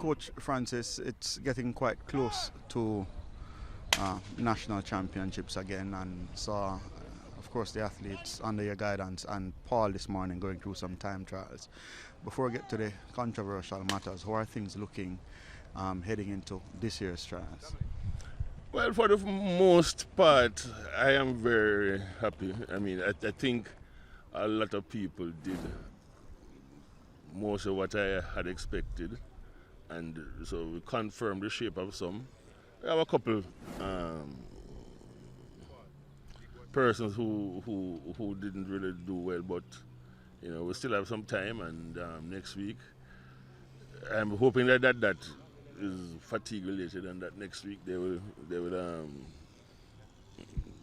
Coach Francis, it's getting quite close to national championships again, and so of course the athletes under your guidance and Paul this morning going through some time trials. Before we get to the controversial matters, how are things looking heading into this year's trials? Well, for the most part, I am very happy. I mean, I think a lot of people did most of what I had expected, and so we confirmed the shape of some. We have a couple persons who didn't really do well, but we still have some time, and next week I'm hoping that is fatigue related, and that next week they will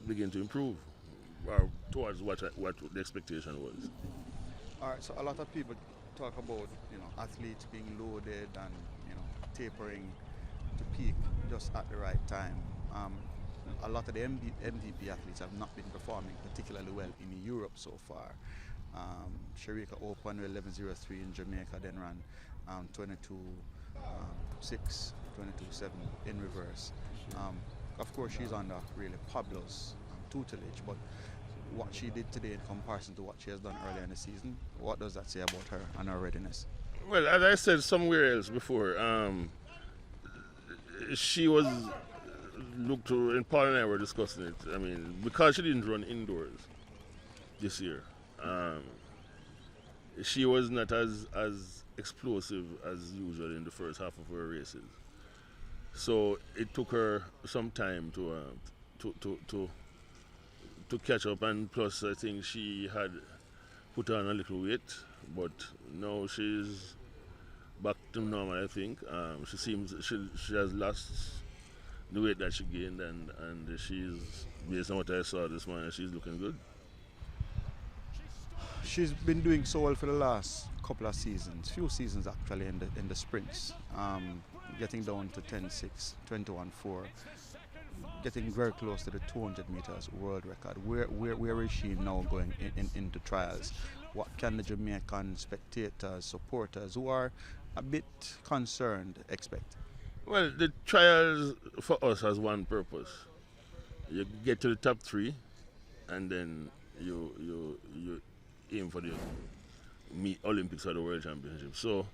begin to improve or towards what the expectation was. All right, so a lot of people talk about athletes being loaded and tapering to peak just at the right time. A lot of the MVP athletes have not been performing particularly well in Europe so far. Shericka opened with 11.03 in Jamaica, then ran 22.6, 22.7 in reverse. Of course, she's under really Pablo's tutelage, but what she did today in comparison to what she has done earlier in the season, what does that say about her and her readiness? Well, as I said somewhere else before, she was looked to, and Paul and I were discussing it. I mean, because she didn't run indoors this year, she was not as explosive as usual in the first half of her races. So it took her some time to catch up, and plus I think she had put on a little weight, but now she's back to normal. I think she has lost the weight that she gained, and she's, based on what I saw this morning, she's looking good. She's been doing so well for the last couple of seasons, few seasons actually in the sprints, getting down to 10.6, 21.4, getting very close to the 200 meters world record. Where is she now going into trials? What can the Jamaican spectators, supporters who are a bit concerned expect? Well, the trials for us has one purpose. You get to the top three, and then you aim for the Olympics or the World Championship. So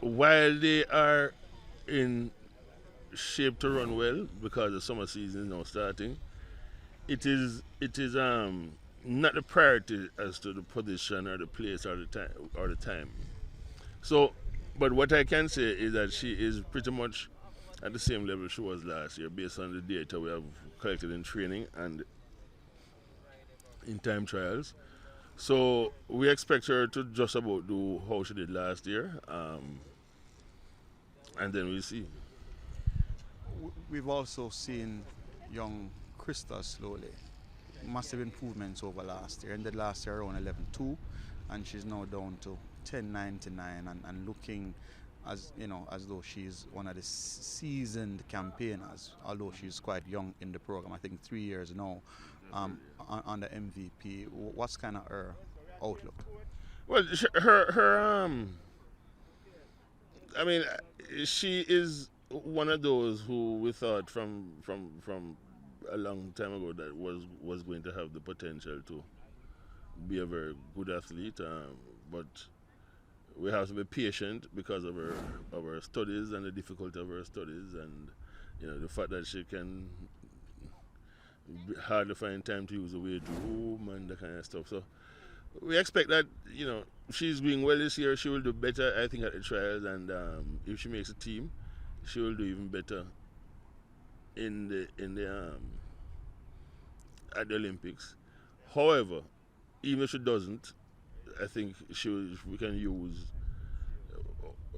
while they are in shape to run well because the summer season is now starting, it is not the priority as to the position or the place or the time. So, but what I can say is that she is pretty much at the same level she was last year based on the data we have collected in training and in time trials. So we expect her to just about do how she did last year, and then we'll see. We've also seen young Krista slowly. Massive improvements over last year. Ended last year around 11.2, and she's now down to 10.99 and looking as though she's one of the seasoned campaigners, although she's quite young in the program. I think 3 years now on the MVP. What's kind of her outlook? Well, her I mean, she is one of those who we thought from a long time ago that was going to have the potential to be a very good athlete, but we have to be patient because of her studies and the difficulty of her studies, and the fact that she can hardly find time to use the weight room and that kind of stuff. So we expect that she's doing well this year. She will do better, I think, at the trials, and if she makes a team, she will do even better in the at the Olympics. However, even if she doesn't, I think we can use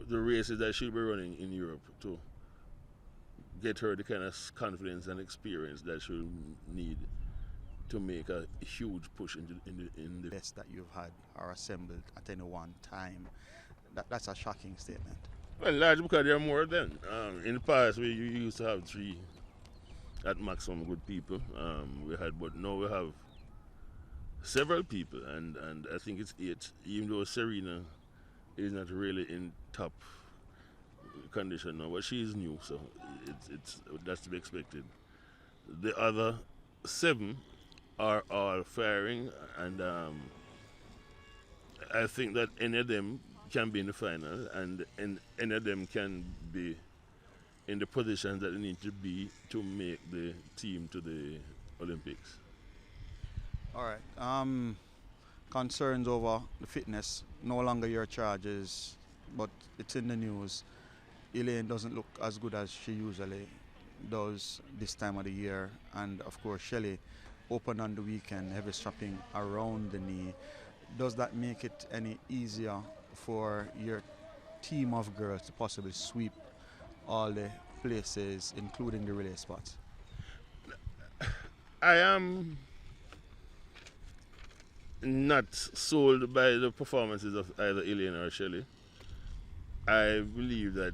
the races that she'll be running in Europe to get her the kind of confidence and experience that she'll need to make a huge push in the best that you've had are assembled at any one time. That's a shocking statement. Well, largely because there are more than. In the past, we used to have 3 at maximum good people. But now we have several people, and I think it's 8. Even though Serena is not really in top condition now, but she's new, so that's to be expected. The other 7 are all firing, and I think that any of them can be in the final, and any of them can be in the positions that they need to be to make the team to the Olympics. All right. Concerns over the fitness, no longer your charges, but it's in the news. Elaine doesn't look as good as she usually does this time of the year, and of course Shelley opened on the weekend, heavy strapping around the knee. Does that make it any easier for your team of girls to possibly sweep all the places, including the relay spots? I am not sold by the performances of either Elaine or Shelley. I believe that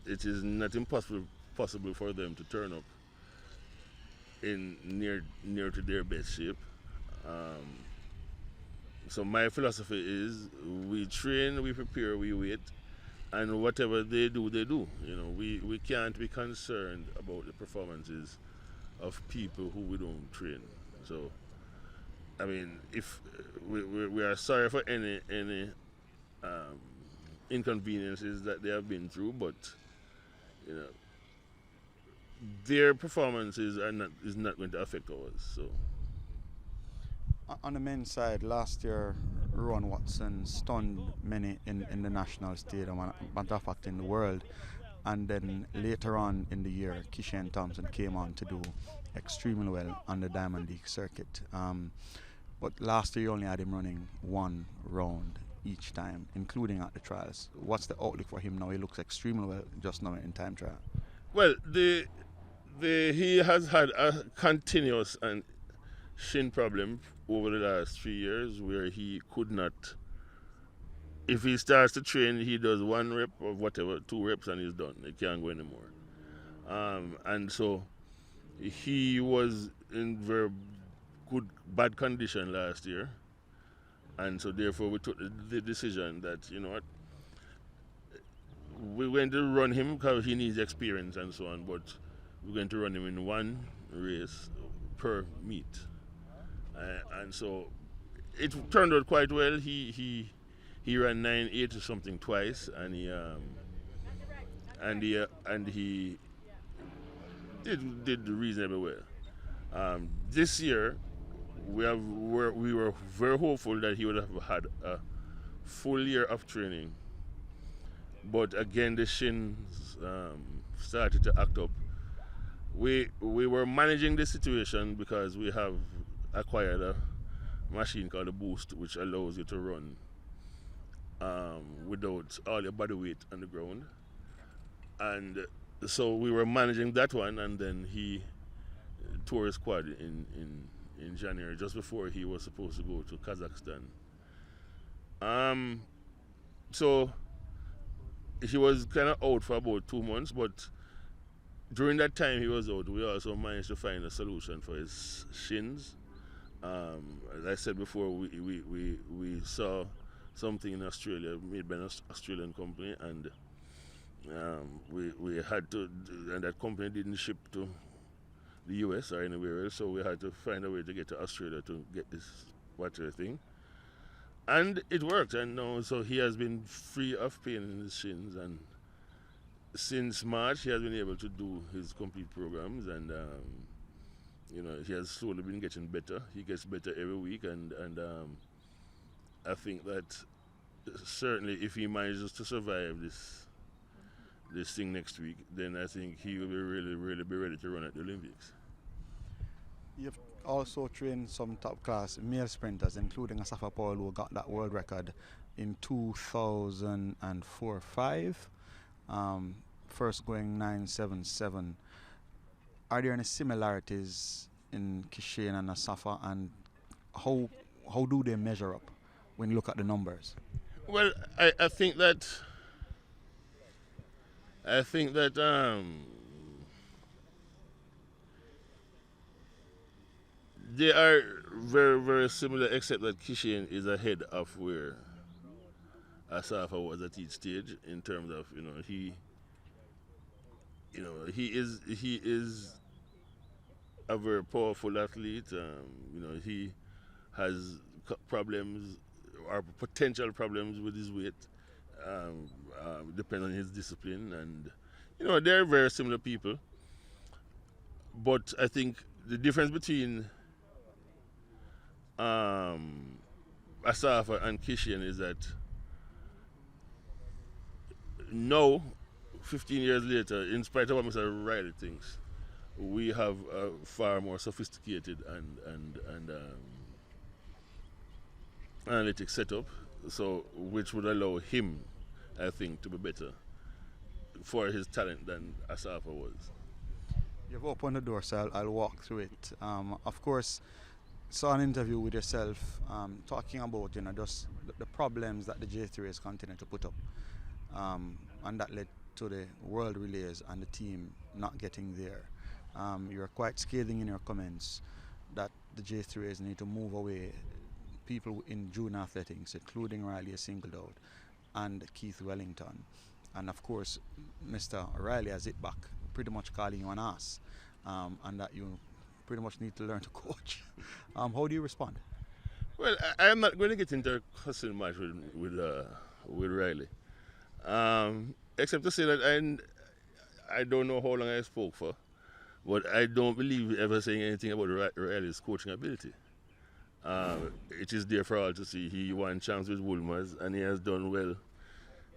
it is not possible for them to turn up in near to their best shape. So my philosophy is we train, we prepare, we wait, and whatever they do, they do. You know, we can't be concerned about the performances of people who we don't train. So, I mean, if we are sorry for any inconveniences that they have been through, but you know, their performances is not going to affect ours. So. On the men's side, last year, Rowan Watson stunned many in the national stadium, and matter of fact in the world. And then later on in the year, Kishane Thompson came on to do extremely well on the Diamond League circuit. But last year, you only had him running 1 round each time, including at the trials. What's the outlook for him now? He looks extremely well just now in time trial. Well, he has had a continuous and shin problem over the last 3 years where he could not, if he starts to train, he does 1 rep or whatever, 2 reps and he's done. He can't go anymore. And so he was in very bad condition last year, and so therefore we took the decision that, you know what, we're going to run him because he needs experience and so on, but we're going to run him in 1 race per meet. And so it turned out quite well. He ran 9.8 or something twice, and he did reasonably well. This year we were very hopeful that he would have had a full year of training, but again the shins started to act up. We were managing the situation because we have acquired a machine called a Boost, which allows you to run without all your body weight on the ground. And so we were managing that one, and then he tore his quad in January, just before he was supposed to go to Kazakhstan. So he was kind of out for about 2 months, but during that time he was out, we also managed to find a solution for his shins. As I said before, we saw something in Australia made by an Australian company, and we had to, and that company didn't ship to the US or anywhere else, so we had to find a way to get to Australia to get this particular thing. And it worked, and now so he has been free of pain in his shins, and since March he has been able to do his complete programs, and you know, he has slowly been getting better. He gets better every week, and I think that certainly if he manages to survive this thing next week, then I think he will be really be ready to run at the Olympics. You've also trained some top class male sprinters, including Asafa Paul, who got that world record in 2004-5, first going 9.77. Are there any similarities in Kishane and Asafa, and how do they measure up when you look at the numbers? Well, I think that they are very similar, except that Kishane is ahead of where Asafa was at each stage in terms of, you know, he he is a very powerful athlete. He has problems or potential problems with his weight, depending on his discipline. And they're very similar people. But I think the difference between Asafa and Kishane is that now, 15 years later, in spite of what Mr. Riley thinks, we have a far more sophisticated and analytic setup, so which would allow him, I think, to be better for his talent than Asafa was. You've opened the door, so I'll walk through it. Of course, saw an interview with yourself talking about just the problems that the J3s continue to put up, and that led to the World Relays and the team not getting there. You're quite scathing in your comments that the J3s need to move away. People in junior athletics, including Riley, singled out, and Keith Wellington, and of course, Mr. Riley has it back, pretty much calling you an ass, and that you pretty much need to learn to coach. How do you respond? Well, I am not going to get into a cussing match with Riley, except to say that I don't know how long I spoke for, but I don't believe ever saying anything about Riley's coaching ability. It is there for all to see. He won champs with Wolmer's, and he has done well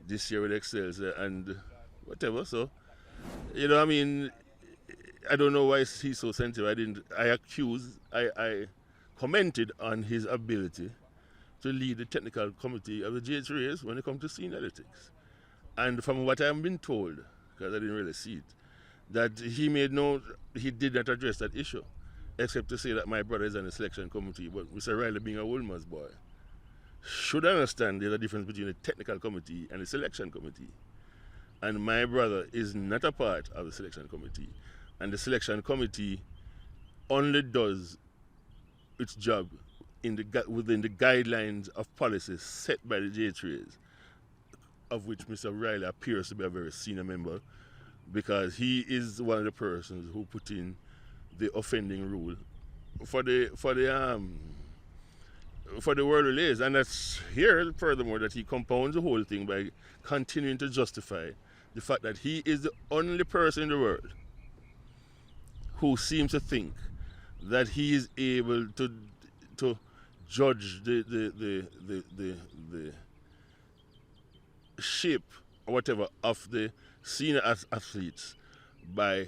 this year with Excelsior and whatever. So, I don't know why he's so sensitive. I commented on his ability to lead the technical committee of the J3s when it comes to senior athletics. And from what I've been told, because I didn't really see it, that he did not address that issue, except to say that my brother is on the selection committee. But Mr. Riley, being a Wolmer's boy, should understand there's a difference between the technical committee and the selection committee. And my brother is not a part of the selection committee. And the selection committee only does its job within the guidelines of policies set by the J3s, of which Mr. Riley appears to be a very senior member, because he is one of the persons who put in the offending rule for the World Relays. And that's here, furthermore, that he compounds the whole thing by continuing to justify the fact that he is the only person in the world who seems to think that he is able to judge the shape or whatever of the senior athletes by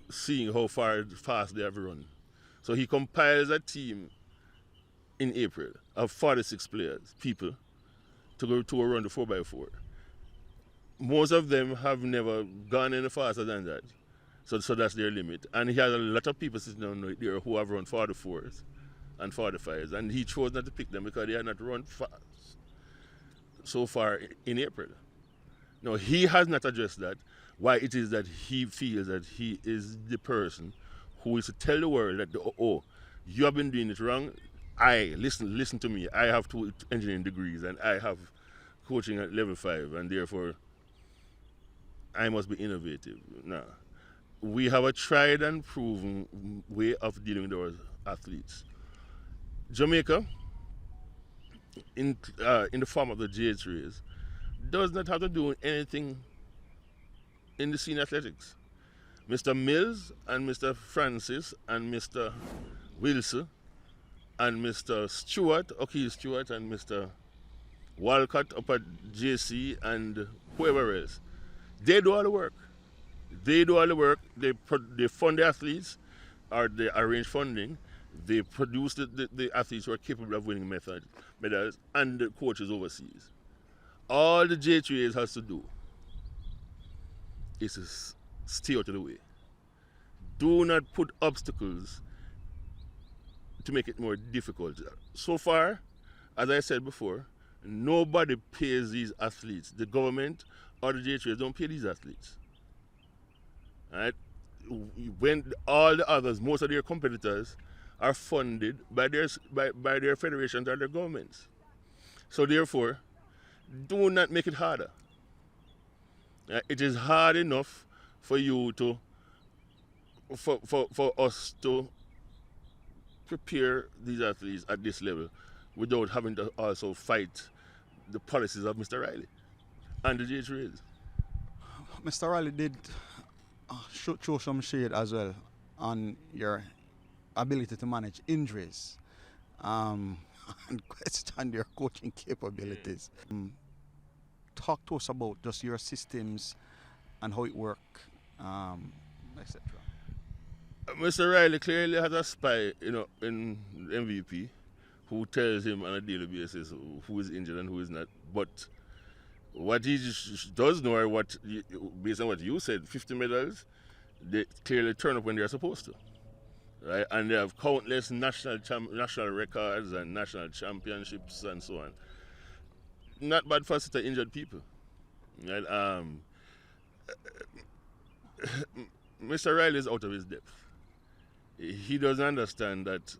seeing how fast they have run. So he compiles a team in April of 46 people to go to a run the 4x4. Most of them have never gone any faster than that. So that's their limit. And he has a lot of people sitting down there who have run 44s and 45s. And he chose not to pick them because they had not run fast so far in April. Now, he has not addressed that, why it is that he feels that he is the person who is to tell the world that, you have been doing it wrong. Listen to me. I have 2 engineering degrees and I have coaching at level 5, and therefore I must be innovative. No. We have a tried and proven way of dealing with our athletes. Jamaica, in the form of the J3s, does not have to do anything in the senior athletics. Mr. Mills and Mr. Francis and Mr. Wilson and Mr. Stewart, O'Keefe Stewart, and Mr. Walcott up at JC and whoever else, they do all the work. They do all the work. They fund the athletes, or they arrange funding. They produce the athletes who are capable of winning medals, and the coaches overseas. All the J3As has to do is to stay out of the way. Do not put obstacles to make it more difficult. So far, as I said before, nobody pays these athletes. The government or the J3As don't pay these athletes. Right? When all the others, most of their competitors, are funded by their federations or their governments. So therefore, do not make it harder. It is hard enough for you to, for us to prepare these athletes at this level without having to also fight the policies of Mr. Riley and the JAAA. Mr. Riley did show some shade as well on your ability to manage injuries and question your coaching capabilities. Talk to us about just your systems and how it works, etc. Mr. Riley clearly has a spy, in MVP who tells him on a daily basis who is injured and who is not. But what he does know, or based on what you said, 50 medals, they clearly turn up when they're supposed to, right? And they have countless national records and national championships and so on. Not bad for such injured people, right? Mr. Riley is out of his depth. He doesn't understand that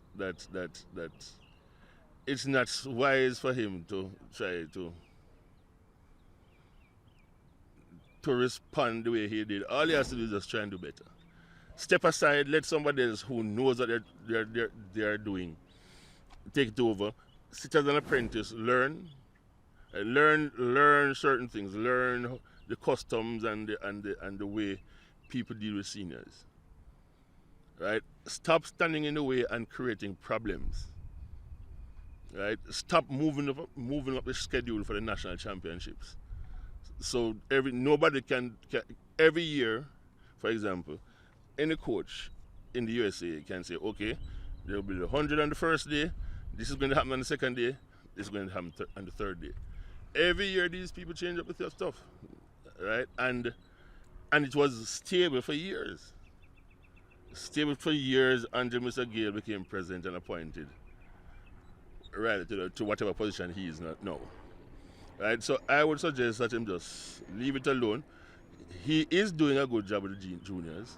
it's not wise for him to try to respond the way he did. All he has to do is just try and do better. Step aside, let somebody else who knows what they're doing take it over. Sit as an apprentice, learn certain things, learn the customs and the way people deal with seniors. Right? Stop standing in the way and creating problems. Right? Stop moving up the schedule for the national championships. So nobody can every year, for example, any coach in the USA can say, okay, there will be the 100 on the first day, this is going to happen on the second day, this is going to happen on the third day. Every year these people change up with their stuff, right? And it was stable for years. Stable for years until Mr. Gale became president and appointed, right, to whatever position he is not now. Right, so I would suggest that him just leave it alone. He is doing a good job with the juniors.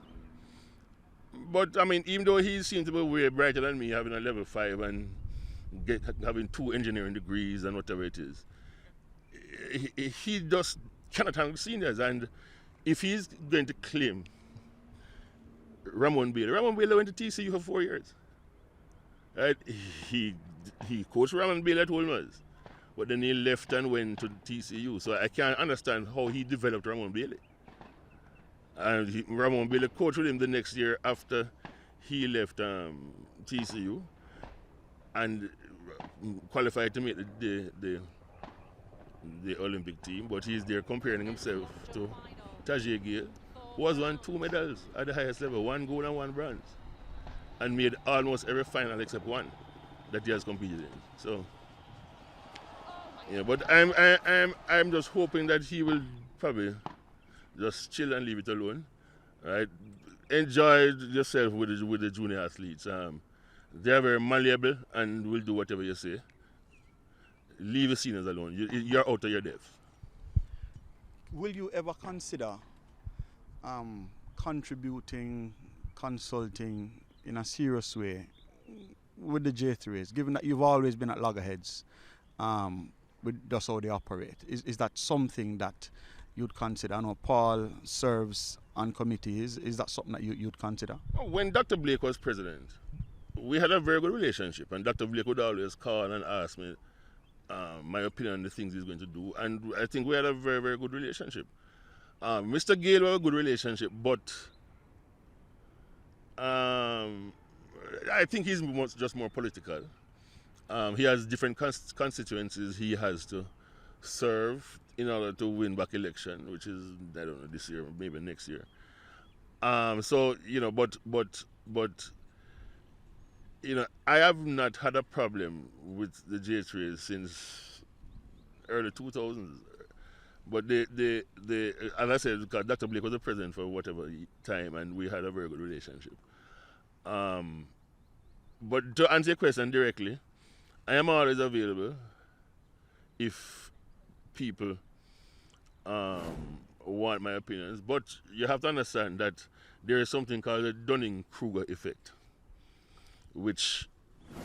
But I mean, even though he seems to be way brighter than me, having a level 5 and having 2 engineering degrees and whatever it is, he just cannot handle seniors. And if he's going to claim Ramon Bailey went to TCU for 4 years. Right? He coached Ramon Bailey at Ole Miss. But then he left and went to TCU. So I can't understand how he developed Ramon Bailey. And Ramon Bailey coached with him the next year after he left TCU and qualified to make the Olympic team. But he's there comparing himself to Tajay Gale, who has won 2 medals at the highest level, 1 gold and 1 bronze, and made almost every final except one that he has competed in. So. Yeah, but I'm just hoping that he will probably just chill and leave it alone, right? Enjoy yourself with the junior athletes. They are very malleable and will do whatever you say. Leave the seniors alone. You're out of your depth. Will you ever consider contributing, consulting in a serious way with the J3s, given that you've always been at loggerheads? With just how they operate. Is that something that you'd consider? I know Paul serves on committees. Is that something that you'd consider? When Dr. Blake was president, we had a very good relationship, and Dr. Blake would always call and ask me my opinion on the things he's going to do, and I think we had a very, very good relationship. Mr. Gale had a good relationship, but I think he's just more political. He has different constituencies he has to serve in order to win back election, which is, I don't know, this year, maybe next year. So, but I have not had a problem with the J3 since early 2000s. But as I said, because Dr. Blake was the president for whatever time, and we had a very good relationship. But to answer your question directly, I am always available if people want my opinions, but you have to understand that there is something called the Dunning-Kruger effect, which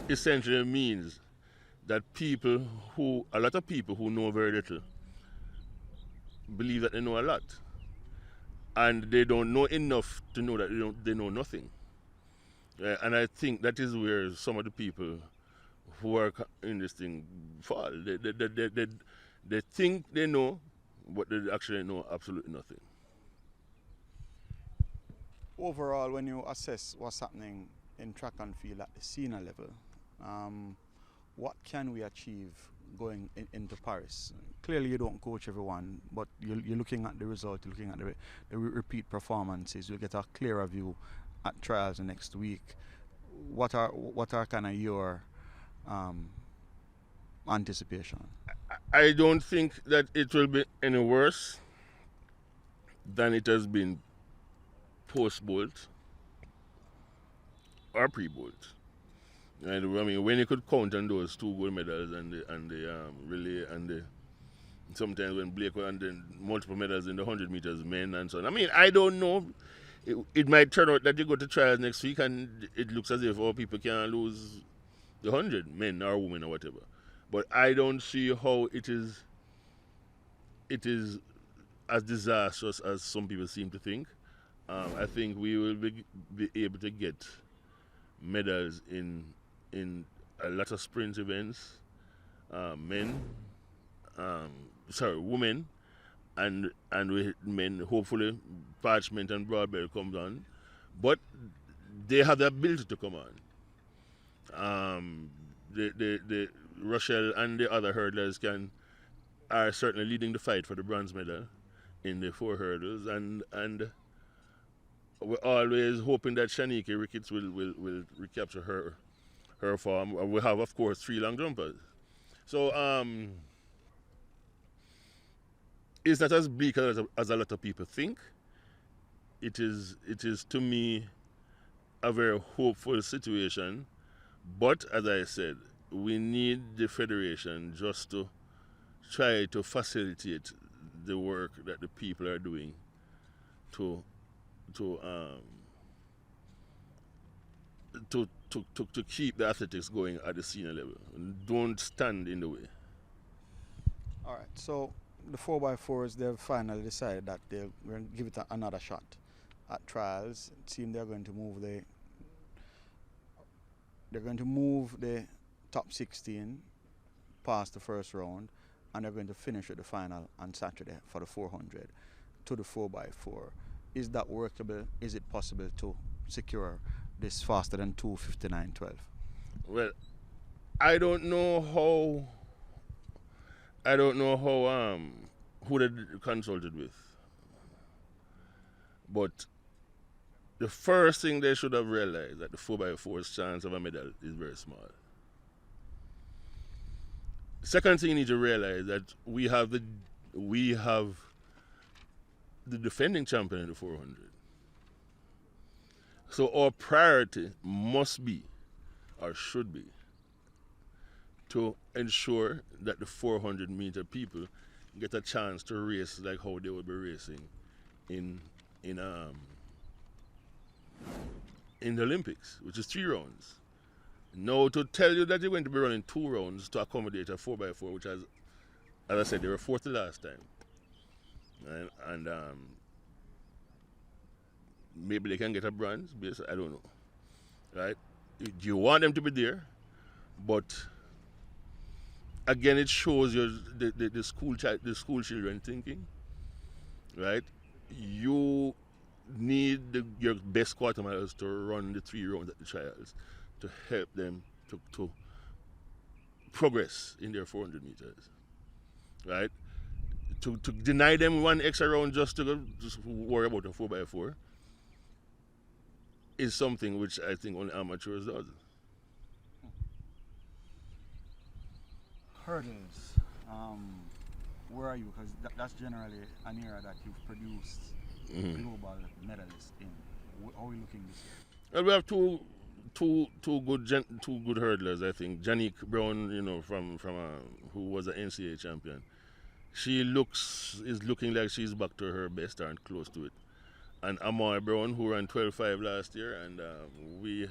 essentially means that a lot of people who know very little believe that they know a lot. and they don't know enough to know that they know nothing. And I think that is where some of the people who are in this thing fall. They think they know, but they actually know absolutely nothing. Overall, when you assess what's happening in track and field at the senior level, what can we achieve going into Paris? Clearly, you don't coach everyone, but you're looking at the result, you're looking at the repeat performances. You'll get a clearer view at trials next week. What are kind of your anticipation? I don't think that it will be any worse than it has been post-Bolt or pre-Bolt. And I mean, when you could count on those 2 gold medals and the relay and the sometimes when Blake won the multiple medals in the 100 meters men and so on. I mean, I don't know. It might turn out that you go to trials next week and it looks as if all people can lose the 100 men or women or whatever. But I don't see how it is as disastrous as some people seem to think. I think we will be able to get medals in a lot of sprint events, women, and with men. Hopefully, Parchment and Broadbell comes on, but they have the ability to come on. The Rochelle and the other hurdlers are certainly leading the fight for the bronze medal in the 4 hurdles, and we're always hoping that Shaniki Ricketts will recapture her form. We have, of course, 3 long jumpers. So it's not as bleak as a lot of people think. It is to me a very hopeful situation. But as I said, we need the federation just to try to facilitate the work that the people are doing to keep the athletics going at the senior level. Don't stand in the way. All right, so the 4x4s, they've finally decided that they're going to give it another shot at trials. It seems they're going to move the top 16 past the first round, and they're going to finish with the final on Saturday for the 400 to the 4x4. Is that workable? Is it possible to secure this faster than 2:59.12? Well, I don't know who they consulted with, but the first thing they should have realized that the 4x4's chance of a medal is very small. Second thing you need to realize that we have the defending champion in the 400. So our priority must be, or should be, to ensure that the 400-meter people get a chance to race like how they would be racing in the Olympics, which is 3 rounds. Now, to tell you that you're going to be running 2 rounds to accommodate a 4x4, which as I said, they were 4th the last time. And maybe they can get a bronze, I don't know. Right? You want them to be there, but again, it shows you the school children thinking, right? You need your best quartermilers to run the 3 rounds at the trials to help them to progress in their 400 meters, right? To deny them 1 extra round just to worry about a 4x4 is something which I think only amateurs does. Hurdles. Where are you? Because that's generally an era that you've produced global medalists in. How are we looking this year? Well, we have two good hurdlers, I think. Janique Brown, from who was an NCAA champion. She is looking like she's back to her best and close to it. And Amoy Brown, who ran 12.5 last year, and we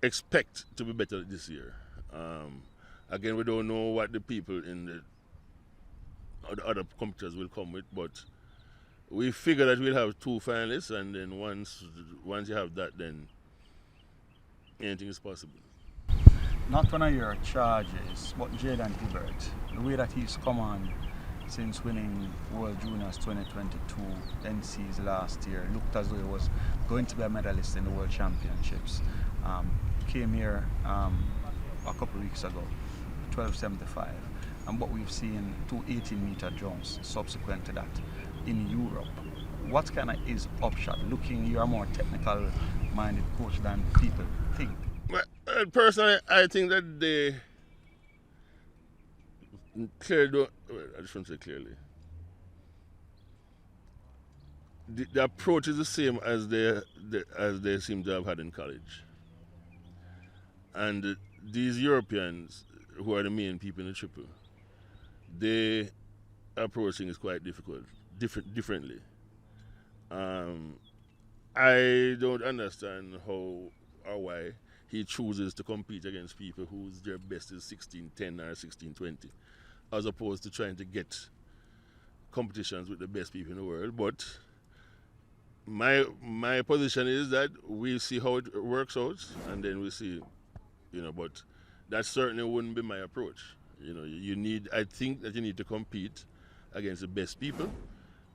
expect to be better this year. Again, we don't know what the people in the other competitors will come with, but we figure that we'll have 2 finalists, and then once you have that, then anything is possible. Not one of your charges, but Jaden Hibbert, the way that he's come on since winning World Juniors 2022 NCs last year, looked as though he was going to be a medalist in the World Championships. Came here a couple of weeks ago, 12.75, and what we've seen 2 18-meter jumps subsequent to that in Europe. What kind of is upshot? Looking, you're a more technical-minded coach than people think. Well, personally, I think that they clearly, I just want to say clearly, the approach is the same as they seem to have had in college. And these Europeans, who are the main people in the triple, their approaching is quite differently. I don't understand how or why he chooses to compete against people whose their best is 16.10 or 16.20, as opposed to trying to get competitions with the best people in the world. But my position is that we'll see how it works out, and then we'll see, but that certainly wouldn't be my approach. I think that you need to compete against the best people,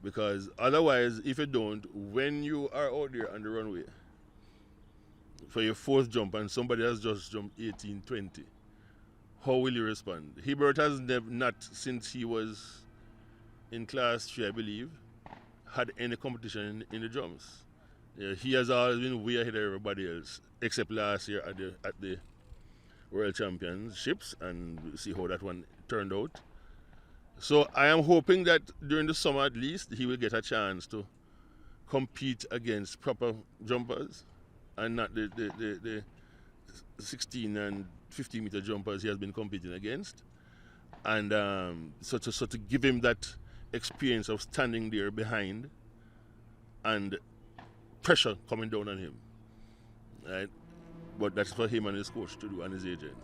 because otherwise, if you don't, when you are out there on the runway for your 4th jump and somebody has just jumped 18.20, how will you respond? Hibbert has not, since he was in class 3, I believe, had any competition in the jumps. He has always been way ahead of everybody else, except last year at the World Championships, and we'll see how that one turned out. So I am hoping that during the summer at least he will get a chance to compete against proper jumpers and not the 16 and 50 meter jumpers he has been competing against. And so to give him that experience of standing there behind and pressure coming down on him. Right? But that's for him and his coach to do, and his agent.